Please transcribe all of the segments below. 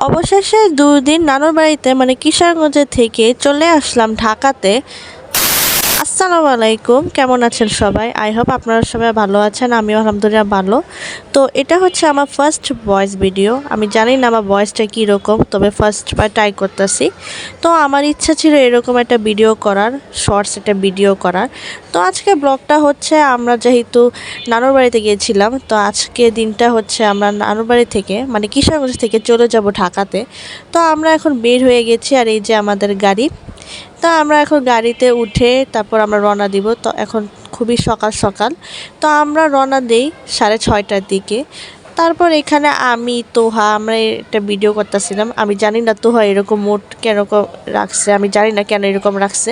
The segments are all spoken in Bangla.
অবশেষে ২ দিন নানুর বাড়িতে মানে কিশোরগঞ্জে থেকে চলে আসলাম ঢাকাতে। আসসালামু আলাইকুম, কেমন আছেন সবাই? আই হোপ আপনারা সবাই ভালো আছেন, আমিও আলহামদুলিল্লাহ ভালো। তো এটা হচ্ছে আমার ফার্স্ট ভয়েস ভিডিও। আমি জানি না আমার ভয়েসটা কীরকম, তবে ফার্স্ট বার ট্রাই করতেছি। তো আমার ইচ্ছা ছিল এরকম একটা ভিডিও করার, শর্টস একটা ভিডিও করার। তো আজকে ব্লগটা হচ্ছে আমরা যেহেতু নানুর বাড়িতে গিয়েছিলাম, তো আজকে দিনটা হচ্ছে আমরা নানুর বাড়ি থেকে মানে কিশোরগঞ্জ থেকে চলে যাব ঢাকাতে। তো আমরা এখন বের হয়ে গেছি, আর এই যে আমাদের গাড়ি। তা আমরা এখন গাড়িতে উঠে তারপর আমরা রওনা দিব। তো এখন খুবই সকাল সকাল, তো আমরা রওনা দিই 6:30টার দিকে। তারপর এখানে আমি তোহা আমরা একটা ভিডিও করতেছিলাম। আমি জানি না তোহা এরকম মোড কেন রাখছে, আমি জানি না কেন এরকম রাখছে।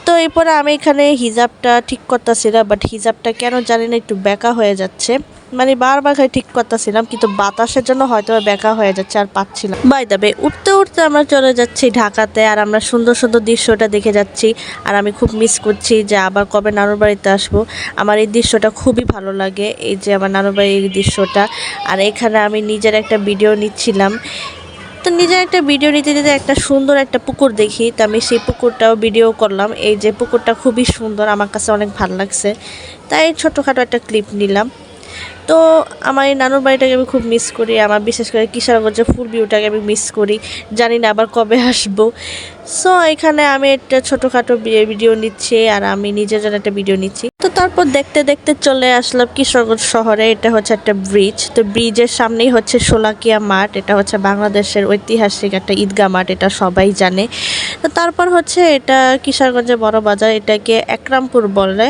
তো এরপরে আমি এখানে হিজাবটা ঠিক করতেছিলাম, বাট হিজাবটা কেন জানি না একটু বেঁকা হয়ে যাচ্ছে। মানে বারবার ঠিক করতেছিলাম, কিন্তু বাতাসের জন্য হয়তো বেঁকা হয়ে যাচ্ছে, আর পাচ্ছিলাম। বাই দ্য ওয়ে, উঠতে উঠতে আমরা চলে যাচ্ছি ঢাকাতে, আর আমরা সুন্দর সুন্দর দৃশ্যটা দেখে যাচ্ছি। আর আমি খুব মিস করছি যে আবার কবে নানুর বাড়িতে আসবো। আমার এই দৃশ্যটা খুবই ভালো লাগে, এই যে আমার নানুর বাড়ির এই দৃশ্যটা। আর এখানে আমি নিজের একটা ভিডিও নিচ্ছিলাম। তো নিজের একটা ভিডিও নিতে নিতে একটা সুন্দর একটা পুকুর দেখি, তো আমি সেই পুকুরটাও ভিডিও করলাম। এই যে পুকুরটা খুবই সুন্দর, আমার কাছে অনেক ভালো লাগছে, তাই ছোটোখাটো একটা ক্লিপ নিলাম। তো আমার এই নানুর বাড়িটাকে আমি খুব মিস করি, আমার বিশেষ করে কিশোরগঞ্জের ফুল ভিউটাকে আমি মিস করি। জানি না আবার কবে আসবো। সো এখানে আমি একটা ছোটোখাটো ভিডিও নিচ্ছি, আর আমি নিজের জন্য একটা ভিডিও নিচ্ছি। তো তারপর দেখতে দেখতে চলে আসলাম কিশোরগঞ্জ শহরে। এটা হচ্ছে একটা ব্রিজ, তো ব্রিজের সামনেই হচ্ছে শোলাকিয়া মাঠ। এটা হচ্ছে বাংলাদেশের ঐতিহাসিক একটা ঈদগাহ মাঠ, এটা সবাই জানে। তো তারপর হচ্ছে এটা কিশোরগঞ্জের বড় বাজার, এটাকে একরামপুর বলে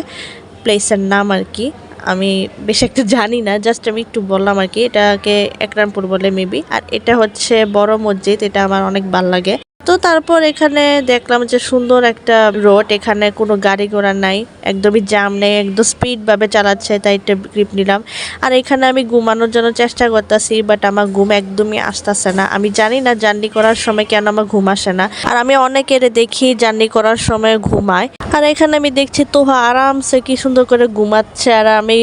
প্লেসের নাম আর কি। আমি বেশি একটা জানি না, জাস্ট আমি একটু বললাম আর কি, এটাকে একরামপুর বলে মেবি। আর এটা হচ্ছে বড় মসজিদ, এটা আমার অনেক ভালো লাগে। তো তারপর এখানে দেখলাম যে সুন্দর একটা রোড, এখানে কোনো গাড়ি ঘোড়া নাই, একদমই জ্যাম নেই, একদম স্পিডভাবে চালাচ্ছে, তাই একটা ক্লিপ নিলাম। আর এখানে আমি ঘুমানোর জন্য চেষ্টা করতেছি, বাট আমার ঘুম একদমই আসতেছে না। আমি জানি না জার্নি করার সময় কেন আমার ঘুম আসে না। আর আমি অনেকের দেখি জার্নি করার সময় ঘুমায়। আর এখানে আমি দেখছি তোহা আরামসে কি সুন্দর করে ঘুমাচ্ছে, আর আমি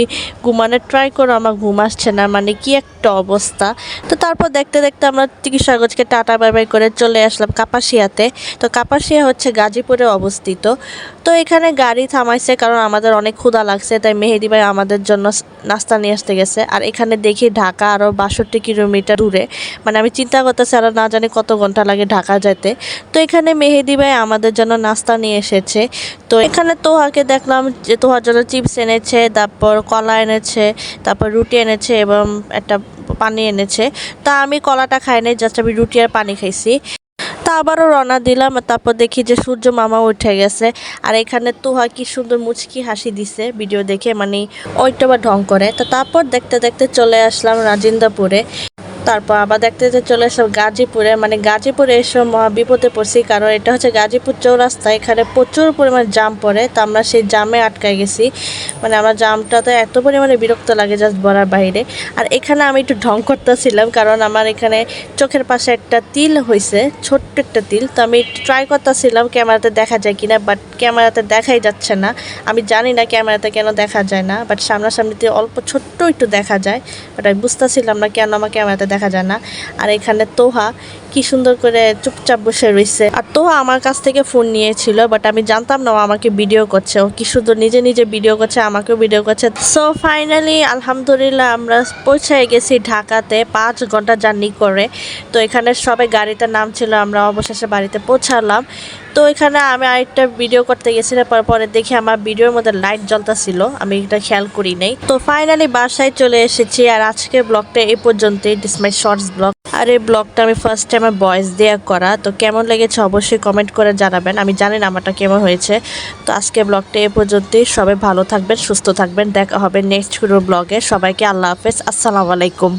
ঘুমানোর ট্রাই করে আমার ঘুম আসছে না, মানে কি একটা অবস্থা। তো তারপর দেখতে দেখতে আমরা কিশোরগঞ্জকে টাটা বাই বাই করে চলে আসলাম কাপাসিয়াতে। তো কাপাসিয়া হচ্ছে গাজীপুরে অবস্থিত। তো এখানে গাড়ি থামাইছে কারণ আমাদের অনেক ক্ষুধা লাগছে, তাই মেহেদি ভাই আমাদের জন্য নাস্তা নিয়ে আসতে গেছে। আর এখানে দেখি ঢাকা আরও ৬২ কিলোমিটার দূরে, মানে আমি চিন্তা করতেছি আরও না জানি কত ঘন্টা লাগে ঢাকা যেতে। তো এখানে মেহেদি ভাই আমাদের জন্য নাস্তা নিয়ে এসেছে। তো এখানে তোহাকে দেখলাম যে তোহার জন্য চিপস এনেছে, তারপর কলা এনেছে, তারপর রুটি এনেছে এবং একটা পানি এনেছে। তা আমি কলাটা খাই নাই, জাস্ট আমি রুটি আর পানি খাইছি। তা আবারও রওনা দিলাম, তারপর দেখি যে সূর্য মামা উঠে গেছে। আর এখানে তোহা কি সুন্দর মুচকি হাসি দিছে ভিডিও দেখে, মানে ওইটা বা ঢং করে। তো তারপর দেখতে দেখতে চলে আসলাম রাজিন্দাপুরে। তারপর আবার দেখতে দেখতে চলে আসলাম গাজীপুরে। মানে গাজীপুরে এসব মহা বিপদে পড়ছি, কারণ এটা হচ্ছে গাজীপুর চৌরাস্তা, এখানে প্রচুর পরিমাণে জাম পড়ে। তো আমরা সেই জামে আটকায় গেছি, মানে আমরা জামটাতে এত পরিমাণে বিরক্ত লাগে জাস্ট বলার বাইরে। আর এখানে আমি একটু ঢং করতেছিলাম, কারণ আমার এখানে চোখের পাশে একটা তিল হয়েছে, ছোট্ট একটা তিল। তো আমি ট্রাই করতেছিলাম ক্যামেরাতে দেখা যায় কিনা, বাট ক্যামেরাতে দেখাই যাচ্ছে না। আমি জানি না ক্যামেরাতে কেন দেখা যায় না, বাট সামনাসামনিতে অল্প ছোট্ট একটু দেখা যায়, বাট আমি বুঝতেছিলাম না কেন আমার ক্যামেরাতে দেখা যায় না। আর এখানে তোহা কি সুন্দর করে চুপচাপ বসে রয়েছে। আর তোহা আমার কাছ থেকে ফোন নিয়েছিল, বাট আমি জানতাম না ও আমাকে ভিডিও করছে, ও কি সুন্দর নিজে নিজে ভিডিও করছে, আমাকেও ভিডিও করছে। সো ফাইনালি আলহামদুলিল্লাহ আমরা পৌঁছে গেছি ঢাকাতে ৫ ঘন্টা জার্নি করে। তো এখানে সবাই গাড়িতে নামছিল, আমরা অবশেষে বাড়িতে পৌঁছালাম। তো এখানে আমি আরেকটা ভিডিও করতে গেছিলাম, পরে দেখি আমার ভিডিওর মধ্যে লাইট জ্বলতেছিল, আমি এটা খেয়াল করি নাই। তো ফাইনালি বাসায় চলে এসেছি। আর আজকের ব্লগটা এই পর্যন্তই, দিস মাই শর্টস ব্লগ। আর এই ব্লগটা আমি ফার্স্ট টাইম ভয়েস দিয়ে করা। তো কেমন লেগেছে অবশ্যই কমেন্ট করে জানাবেন, আমি জানি না আমারটা কেমন হয়েছে। তো আজকের ব্লগটা এই পর্যন্তই, সবাই ভালো থাকবেন, সুস্থ থাকবেন, দেখা হবে নেক্সট কোনো ব্লগে। সবাইকে আল্লাহ হাফেজ, আসসালামু আলাইকুম।